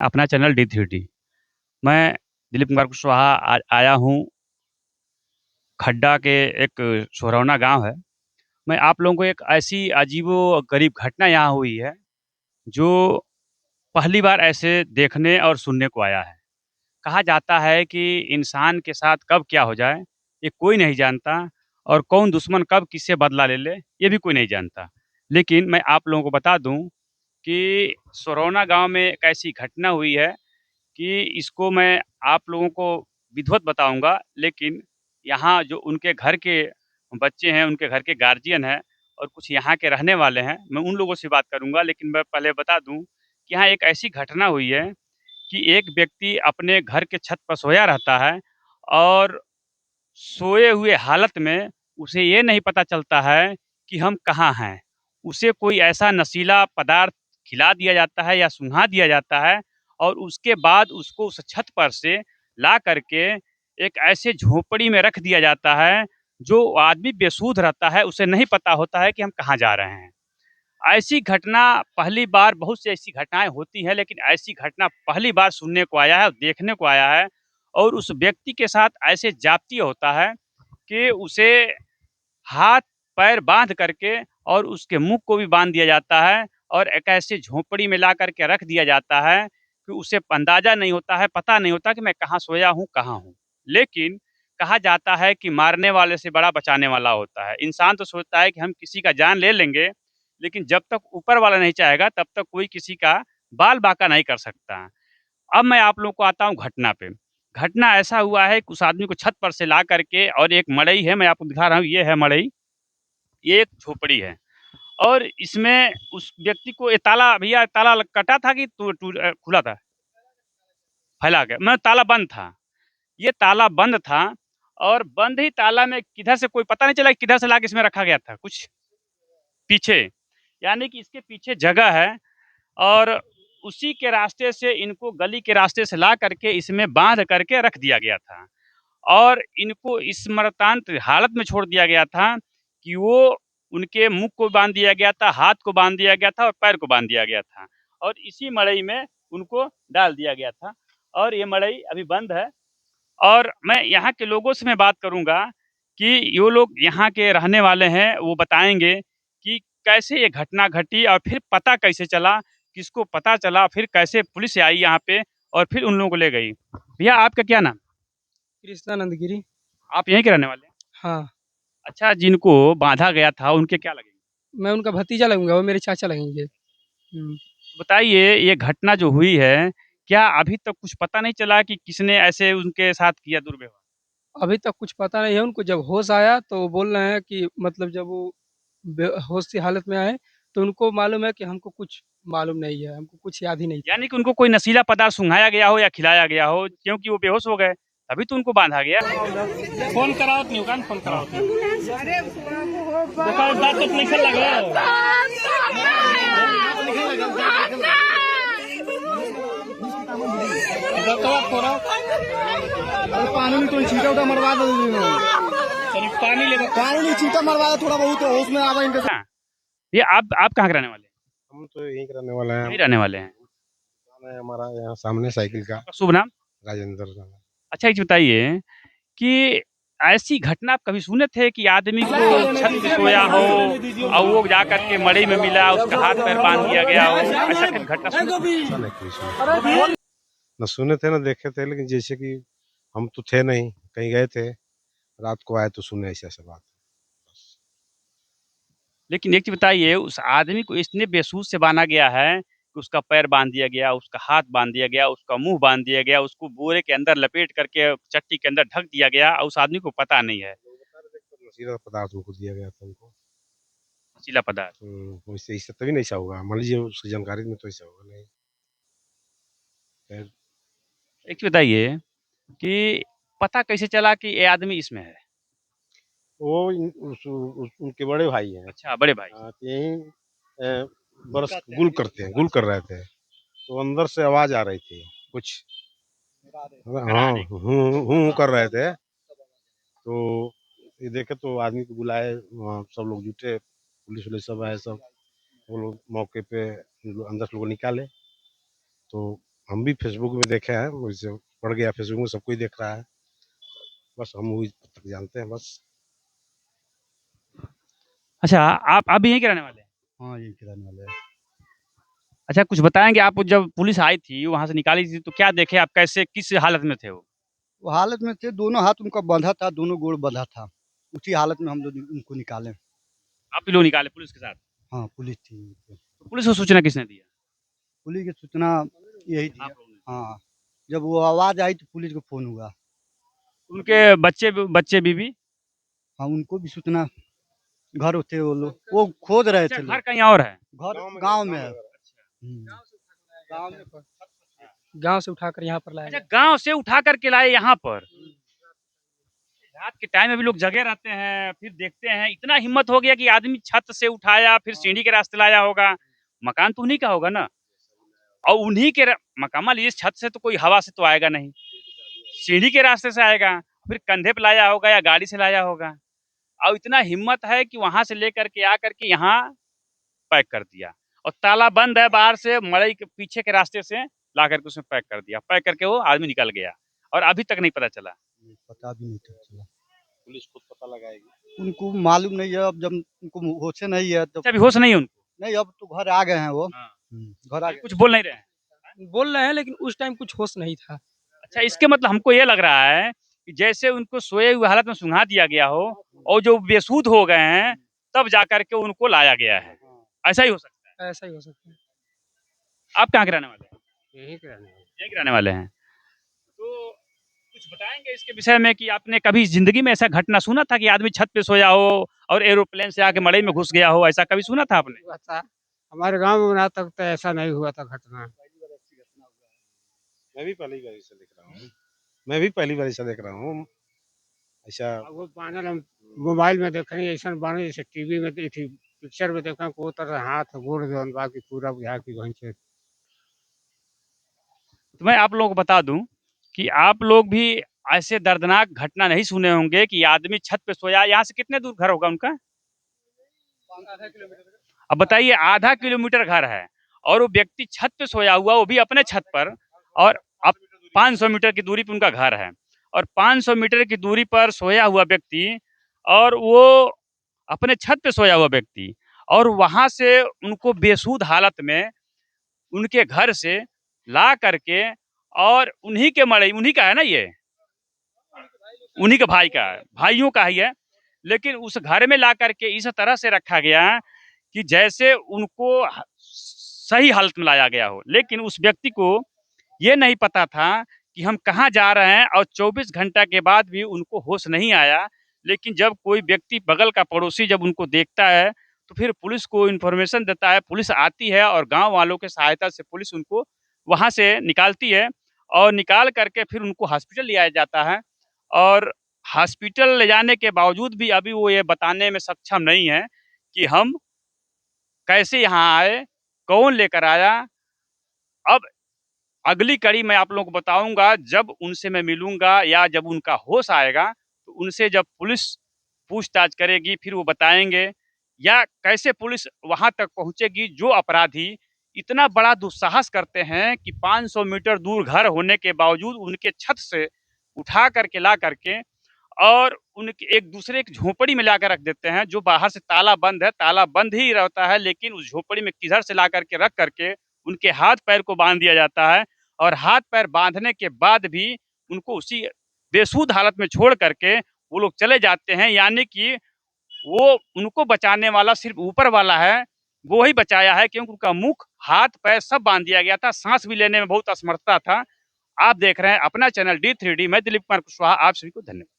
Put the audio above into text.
अपना चैनल डी3डी। मैं दिलीप कुमार कुशवाहा आया हूँ खड्डा के एक सोरौना गांव है। मैं आप लोगों को एक ऐसी अजीबो-गरीब घटना यहाँ हुई है, जो पहली बार ऐसे देखने और सुनने को आया है। कहा जाता है कि इंसान के साथ कब क्या हो जाए, ये कोई नहीं जानता और कौन दुश्मन कब किससे बदला ले ले, ये भी कोई नहीं जानता। लेकिन मैं आप लोगों को बता दूँ कि सोरौना गाँव में एक ऐसी घटना हुई है कि इसको मैं आप लोगों को विधिवत बताऊँगा, लेकिन यहाँ जो उनके घर के बच्चे हैं, उनके घर के गार्जियन हैं और कुछ यहाँ के रहने वाले हैं, मैं उन लोगों से बात करूँगा। लेकिन मैं पहले बता दूँ कि यहाँ एक ऐसी घटना हुई है कि एक व्यक्ति अपने घर के छत पर सोया रहता है और सोए हुए हालत में उसे ये नहीं पता चलता है कि हम कहाँ हैं। उसे कोई ऐसा नशीला पदार्थ खिला दिया जाता है या सूँघा दिया जाता है और उसके बाद उसको उस छत पर से ला कर के एक ऐसे झोपड़ी में रख दिया जाता है, जो आदमी बेसुध रहता है, उसे नहीं पता होता है कि हम कहाँ जा रहे हैं। ऐसी घटना पहली बार बहुत सी ऐसी घटनाएँ होती हैं, लेकिन ऐसी घटना पहली बार सुनने को आया है, देखने को आया है और उस व्यक्ति के साथ ऐसे जाप्ती होता है कि उसे हाथ-पैर बाँध करके और उसके मुँह को भी बाँध दिया जाता है और एक ऐसी झोपड़ी में ला कर के रख दिया जाता है कि उसे अंदाज़ा नहीं होता है, पता नहीं होता कि मैं कहाँ सोया हूँ, कहाँ हूँ। लेकिन कहा जाता है कि मारने वाले से बड़ा बचाने वाला होता है। इंसान तो सोचता है कि हम किसी का जान ले लेंगे, लेकिन जब तक ऊपर वाला नहीं चाहेगा, तब तक कोई किसी का बाल बाँका नहीं कर सकता। अब मैं आप लोगों को आता हूँ घटना पे। घटना ऐसा हुआ है कि उस आदमी को छत पर से ला करके और एक मड़ई है, मैं आपको दिखा रहा हूँ, ये है मड़ई। ये एक झोपड़ी है और इसमें उस व्यक्ति को ये ताला भैया ताला कटा था कि खुला था? फैला गया मतलब ताला बंद था। ये ताला बंद था और बंद ही ताला में किधर से कोई पता नहीं चला कि किधर से लाके इसमें रखा गया था कुछ पीछे। यानी कि इसके पीछे जगह है और उसी के रास्ते से इनको गली के रास्ते से ला करके इसमें बाँध करके रख दिया गया था। और इनको इस मर्तान्त हालत में छोड़ दिया गया था कि वो उनके मुँह को बाँध दिया गया था, हाथ को बाँध दिया गया था और पैर को बाँध दिया गया था और इसी मड़ई में उनको डाल दिया गया था और ये मड़ई अभी बंद है और मैं यहाँ के लोगों से मैं बात करूँगा कि यो लोग यहाँ के रहने वाले हैं, वो बताएँगे कि कैसे ये घटना घटी और फिर पता कैसे चला, किसको पता चला, फिर कैसे पुलिस आई यहाँ पे और फिर उन लोगों को ले गई। भैया आपका क्या नाम? कृष्णानंद गिरी। आप यहीं के रहने वाले हैं? हाँ, अच्छा, जिनको बाँधा गया था उनके क्या लगेंगे? मैं उनका भतीजा लगूँगा, वो मेरे चाचा लगेंगे। बताइए ये घटना जो हुई है, क्या अभी तक कुछ पता नहीं चला कि किसने ऐसे उनके साथ किया दुर्व्यवहार? अभी तक कुछ पता नहीं है उनको, जब होश आया तो वो बोल रहे हैं कि मतलब जब वो बेहोश सी हालत में आए, तो उनको मालूम है कि हमको कुछ मालूम नहीं है, हमको कुछ याद ही नहीं था। यानी कि उनको कोई नशीला पदार्थ सुँघाया गया हो या खिलाया गया हो, क्योंकि वो बेहोश हो गए, तभी तो उनको बाँधा गया। फ़ोन कराओ नहीं होगा, फ़ोन कराओ। देखो बात तो नहीं लगे। पानी में कोई छीटा उटा मरवा दो, पानी ले पानी नहीं छीटा मरवा दो थोड़ा बहुत, होश में आवा इनके। हाँ, ये आप कहाँ के रहने वाले हैं? हम तो यहीं के रहने वाले हैं। यहीं रहने वाले हैं। दुकान है हमारा यहाँ सामने साइकिल का। आपका शुभ नाम? राजेंद्र नाम है। अच्छा, एक चीज़ बताइए कि ऐसी घटना आप कभी सुने थे कि आदमी को छत पे सोया हो और वो जाकर के मड़ई में मिला, उसका हाथ पैर बाँध दिया गया हो, ऐसा कभी घटना सुने थे? ऐसा नहीं कोई सुना। न सुने थे न देखे थे, लेकिन जैसे कि हम तो थे नहीं, कहीं गए थे, रात को आए तो सुने ऐसा बात। लेकिन एक चीज़ बताइए, उस आदमी को इतने बेसुध से बाँधा गया है कि उसका पैर बाँध दिया गया, उसका हाथ बाँध दिया गया, उसका मुँह बाँध दिया गया, उसको बोरे के अंदर लपेट करके चट्टी के अंदर ढक दिया गया और उस आदमी को पता नहीं है, लोग बता रहे थे कि नशीला पदार्थ उनको दिया गया था उनको। नशीला पदार्थ। वैसे ऐसा तभी नहीं ऐसा होगा, मान लीजिए उसकी जानकारी में तो ऐसा होगा नहीं। खैर, एक चीज़ बताइए कि पता कैसे चला कि ये आदमी इसमें है? वो उनके बड़े भाई हैं। अच्छा, बड़े भाई। हाँ, तो यहीं बरस गुल करते हैं, गुल कर रहे थे, तो अंदर से आवाज आ रही थी कुछ। हाँ, कराहने की। हूँ हूँ कर रहे थे, तो ये देखे तो आदमी को बुलाए, वहाँ सब लोग जुटे, पुलिस वुलिस सब आए सब। वो लोग मौके पे अंदर से लोग निकाले, तो हम भी फेसबुक में देखे हैं, मुझसे पड़ गया फेसबुक में, सब कोई देख रहा है, बस हम वही तक जानते हैं बस। अच्छा, आप भी यहीं के रहने वाले हैं? हाँ, यही रहने वाले हैं। अच्छा, कुछ बताएँगे आप जब पुलिस आई थी, वहाँ से निकाली थी, तो क्या देखे आप? कैसे किस हालत में थे वो? वो हालत में थे, दोनों हाथ उनका बंधा था, दोनों गोड़ बंधा था। उसी हालत में हम लोग उनको निकाले। आप ही लोग निकाले पुलिस के साथ? हाँ, पुलिस थी। तो पुलिस को सूचना किसने दिया? पुलिस की सूचना यही थी। आप लोगों ने? हाँ, जब वो आवाज़ आई तो पुलिस को फ़ोन हुआ। उनके बच्चे बीवी? हाँ, उनको भी सूचना, घर थे वो लोग, वो खोद रहे अच्छा, थे घर लोग। कहीं और है? घर गाँव में है। गाँव में गाँव से उठाकर यहाँ पर लाया अच्छा, गया। गाँव से उठा कर के लाए यहाँ पर? रात के टाइम में भी लोग जगे रहते हैं, फिर देखते हैं, इतना हिम्मत हो गया कि आदमी छत से उठाया, फिर सीढ़ी के रास्ते लाया होगा। मकान तो उन्हीं का होगा ना? और उन्हीं के मकान, मान लीजिए छत से तो कोई हवा से तो आएगा नहीं, सीढ़ी के रास्ते से आएगा, फिर कंधे पे लाया होगा या गाड़ी से लाया होगा। और इतना हिम्मत है कि वहां से लेकर के आकर के यहाँ पैक कर दिया, और ताला बंद है बाहर से, मड़ई के पीछे के रास्ते से ला करके उसमें पैक कर दिया। पैक करके वो आदमी निकल गया और अभी तक नहीं पता चला। पता भी नहीं चला। पुलिस खुद पता लगाएगी। उनको मालूम नहीं है, अब जब उनको होश नहीं है तो अच्छा, अभी होश नहीं है उनको? नहीं, अब तो घर आ गए हैं वो। हाँ। घर आ गए। कुछ बोल नहीं रहे हैं? बोल रहे हैं लेकिन उस टाइम कुछ होश नहीं था। अच्छा, इसके मतलब हमको ये लग रहा है कि जैसे उनको सोए हुए हालत में सुंघा दिया गया हो और जो बेसुध हो गए हैं तब जाकर के उनको लाया गया है। ऐसा ही हो सकता है। ऐसा ही हो सकता है। आप कहाँ के रहने वाले हैं? यहीं के रहने वाले। यहीं के रहने वाले हैं। तो कुछ बताएंगे इसके विषय में कि आपने कभी जिंदगी में ऐसा घटना सुना था कि आदमी छत पे सोया हो और एरोप्लेन से आके मड़ई में घुस गया हो? ऐसा कभी सुना था आपने? हुआ था हमारे गांव में, आज तक तो ऐसा नहीं हुआ था घटना। मैं भी पहली बार ऐसा देख रहा हूँ, मैं भी पहली बार ऐसा देख रहा हूँ ऐसा। वो बानर हम मोबाइल में देख रहे हैं, ऐसा बानर जैसे टीवी में देखी, पिक्चर में देखा को तरह हाथ गोड़ जौन बाकी पूरा बुझा की भैंसे। तो मैं आप लोगों को बता दूं कि आप लोग भी ऐसे दर्दनाक घटना नहीं सुने होंगे कि आदमी छत पे सोया। यहाँ से कितने दूर घर होगा उनका? अब बताइए, आधा किलोमीटर घर है और वो व्यक्ति छत पे सोया हुआ, वो भी अपने छत पर, और अब 500 मीटर की दूरी पर उनका घर है, और 500 मीटर की दूरी पर सोया हुआ व्यक्ति, और वो अपने छत पे सोया हुआ व्यक्ति, और वहां से उनको बेसुध हालत में उनके घर से ला करके, और उन्हीं के मड़ई, उन्हीं का है ना ये, उन्हीं के भाई का है, भाइयों का ही है, लेकिन उस घर में ला करके इस तरह से रखा गया कि जैसे उनको सही हालत में लाया गया हो। लेकिन उस व्यक्ति को ये नहीं पता था कि हम कहाँ जा रहे हैं, और 24 घंटा के बाद भी उनको होश नहीं आया। लेकिन जब कोई व्यक्ति, बगल का पड़ोसी जब उनको देखता है तो फिर पुलिस को इन्फॉर्मेशन देता है, पुलिस आती है और गांव वालों के सहायता से पुलिस उनको वहां से निकालती है, और निकाल करके फिर उनको हॉस्पिटल ले जाया जाता है। और हॉस्पिटल ले जाने के बावजूद भी अभी वो ये बताने में सक्षम नहीं है कि हम कैसे यहाँ आए, कौन लेकर आया। अब अगली कड़ी मैं आप लोगों को बताऊंगा, जब उनसे मैं मिलूंगा या जब उनका होश आएगा, तो उनसे जब पुलिस पूछताछ करेगी फिर वो बताएंगे, या कैसे पुलिस वहां तक पहुंचेगी। जो अपराधी इतना बड़ा दुस्साहस करते हैं कि 500 मीटर दूर घर होने के बावजूद उनके छत से उठा करके ला करके, और उनके एक दूसरे की झोपड़ी में लाकर रख देते हैं, जो बाहर से ताला बंद है, ताला बंद ही रहता है, लेकिन उस झोपड़ी में किधर से ला करके रख करके उनके हाथ पैर को बांध दिया जाता है, और हाथ पैर बांधने के बाद भी उनको उसी बेसुध हालत में छोड़ करके वो लोग चले जाते हैं। यानी कि वो उनको बचाने वाला सिर्फ ऊपर वाला है, वो ही बचाया है, क्योंकि उनका मुख, हाथ पैर सब बांध दिया गया था, सांस भी लेने में बहुत असमर्थता था। आप देख रहे हैं अपना चैनल D3D, मैं दिलीप कुमार कुशवाहा, आप सभी को धन्यवाद।